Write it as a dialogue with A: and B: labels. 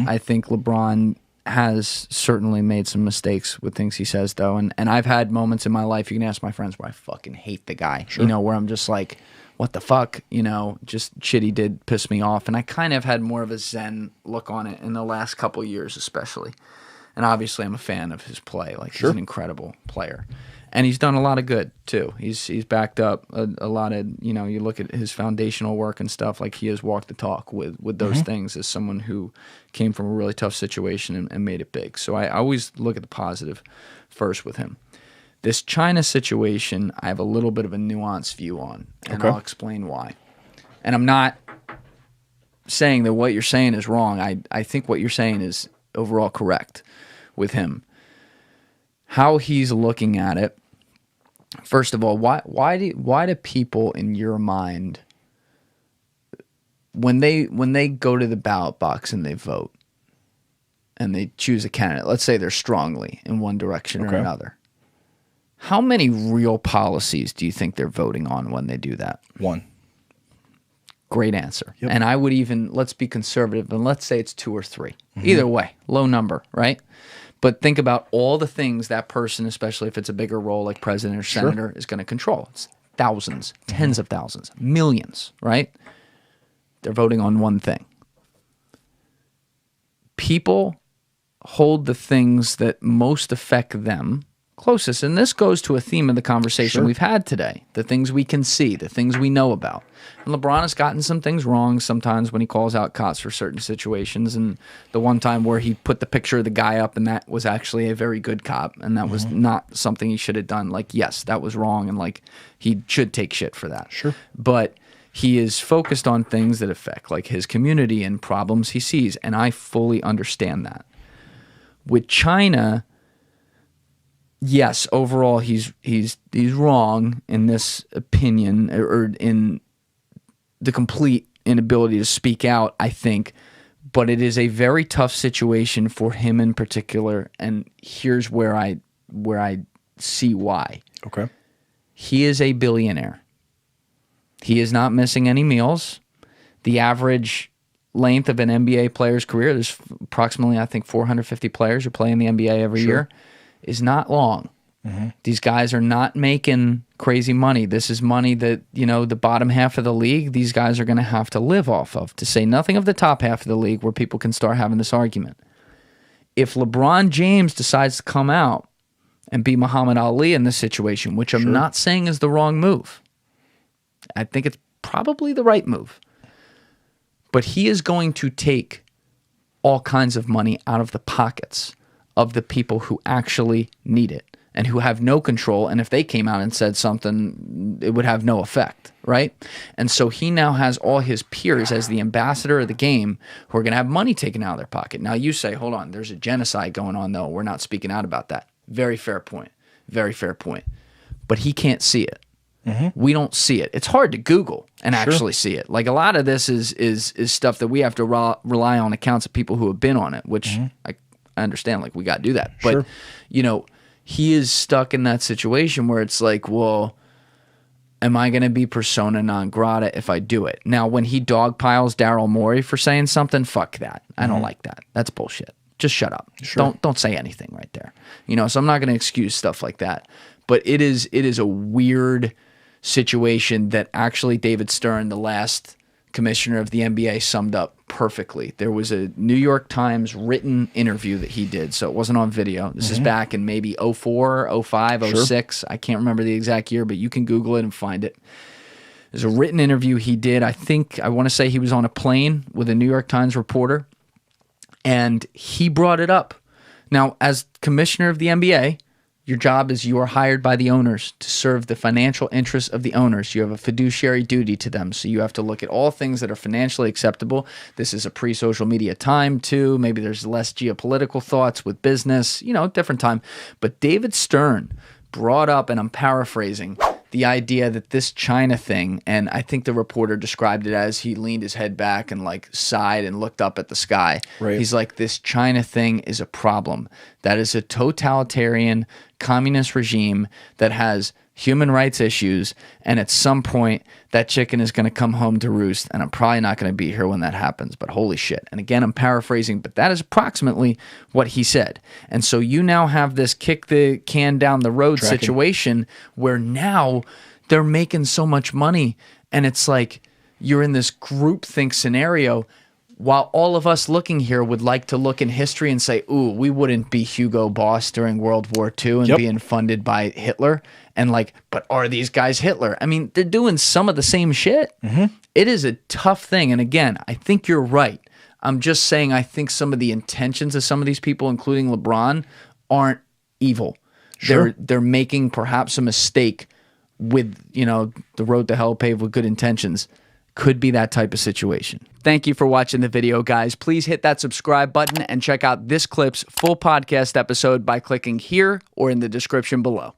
A: I think LeBron has certainly made some mistakes with things he says, though. And I've had moments in my life, you can ask my friends, where I fucking hate the guy.
B: Sure.
A: You know, where I'm just like, what the fuck? You know, just shit he did piss me off. And I kind of had more of a zen look on it in the last couple years, especially. And obviously, I'm a fan of his play. Like, he's an incredible player. And he's done a lot of good, too. He's backed up a lot of, you know, you look at his foundational work and stuff, like he has walked the talk with those things as someone who came from a really tough situation and made it big. So I always look at the positive first with him. This China situation, I have a little bit of a nuanced view on, and I'll explain why. And I'm not saying that what you're saying is wrong. I think what you're saying is overall correct with him. How he's looking at it, first of all, why do people in your mind, when they go to the ballot box and they vote and they choose a candidate, let's say they're strongly in one direction or another, how many real policies do you think they're voting on when they do that?
B: One.
A: Great answer. Yep. And I would even, let's be conservative, and let's say it's 2 or 3. Either way, low number, right? But think about all the things that person, especially if it's a bigger role like president or senator, is going to control. It's thousands, tens of thousands, millions, right? They're voting on one thing. People hold the things that most affect them closest. And this goes to a theme of the conversation we've had today, the things we can see, the things we know about. And LeBron has gotten some things wrong sometimes when he calls out cops for certain situations. And the one time where he put the picture of the guy up and that was actually a very good cop and that was not something he should have done. Like, yes, that was wrong and like he should take shit for that.
B: Sure.
A: But he is focused on things that affect like his community and problems he sees. And I fully understand that. With China, yes, overall he's wrong in this opinion, or in the complete inability to speak out, I think. But it is a very tough situation for him in particular, and here's where I see why.
B: Okay.
A: He is a billionaire. He is not missing any meals. The average length of an NBA player's career, there's approximately, I think, 450 players who play in the NBA every year, is not long. These guys are not making crazy money. This is money that, you know, the bottom half of the league, these guys are going to have to live off of, to say nothing of the top half of the league where people can start having this argument. If LeBron James decides to come out and be Muhammad Ali in this situation, which I'm not saying is the wrong move, I think it's probably the right move. But he is going to take all kinds of money out of the pockets of the people who actually need it and who have no control. And if they came out and said something, it would have no effect, right? And so he now has all his peers as the ambassador of the game who are going to have money taken out of their pocket. Now you say, hold on, there's a genocide going on, though. We're not speaking out about that. Very fair point. Very fair point. But he can't see it. We don't see it. It's hard to Google and actually see it. Like, a lot of this is stuff that we have to rely on accounts of people who have been on it, which I understand, like, we got to do that. But, you know, he is stuck in that situation where it's like, well, am I going to be persona non grata if I do it? Now, when he dogpiles Daryl Morey for saying something, fuck that. I don't like that. That's bullshit. Just shut up. Don't say anything right there. You know, so I'm not going to excuse stuff like that. But it is a weird situation that actually David Stern, the last commissioner of the NBA, summed up perfectly. There was a New York Times written interview that he did, so it wasn't on video. This is back in maybe 04, 05, 06. I can't remember the exact year, but you can Google it and find it. There's a written interview he did. I want to say he was on a plane with a New York Times reporter, and he brought it up. Now, as commissioner of the NBA, your job is you are hired by the owners to serve the financial interests of the owners. You have a fiduciary duty to them. So you have to look at all things that are financially acceptable. This is a pre-social media time too. Maybe there's less geopolitical thoughts with business, you know, different time. But David Stern brought up, and I'm paraphrasing, the idea that this China thing, and I think the reporter described it as he leaned his head back and like sighed and looked up at the sky. He's like, this China thing is a problem. That is a totalitarian communist regime that has human rights issues, and at some point that chicken is going to come home to roost, and I'm probably not going to be here when that happens, but holy shit. And again, I'm paraphrasing, but that is approximately what he said. And so you now have this kick the can down the road situation where now they're making so much money, and it's like you're in this groupthink scenario, while all of us looking here would like to look in history and say, ooh, we wouldn't be Hugo Boss during World War II and being funded by Hitler. And like, but are these guys Hitler? I mean, they're doing some of the same shit. It is a tough thing. And again, I think you're right. I'm just saying I think some of the intentions of some of these people, including LeBron, aren't evil. They're making perhaps a mistake with, you know, the road to hell paved with good intentions. Could be that type of situation. Thank you for watching the video, guys. Please hit that subscribe button and check out this clip's full podcast episode by clicking here or in the description below.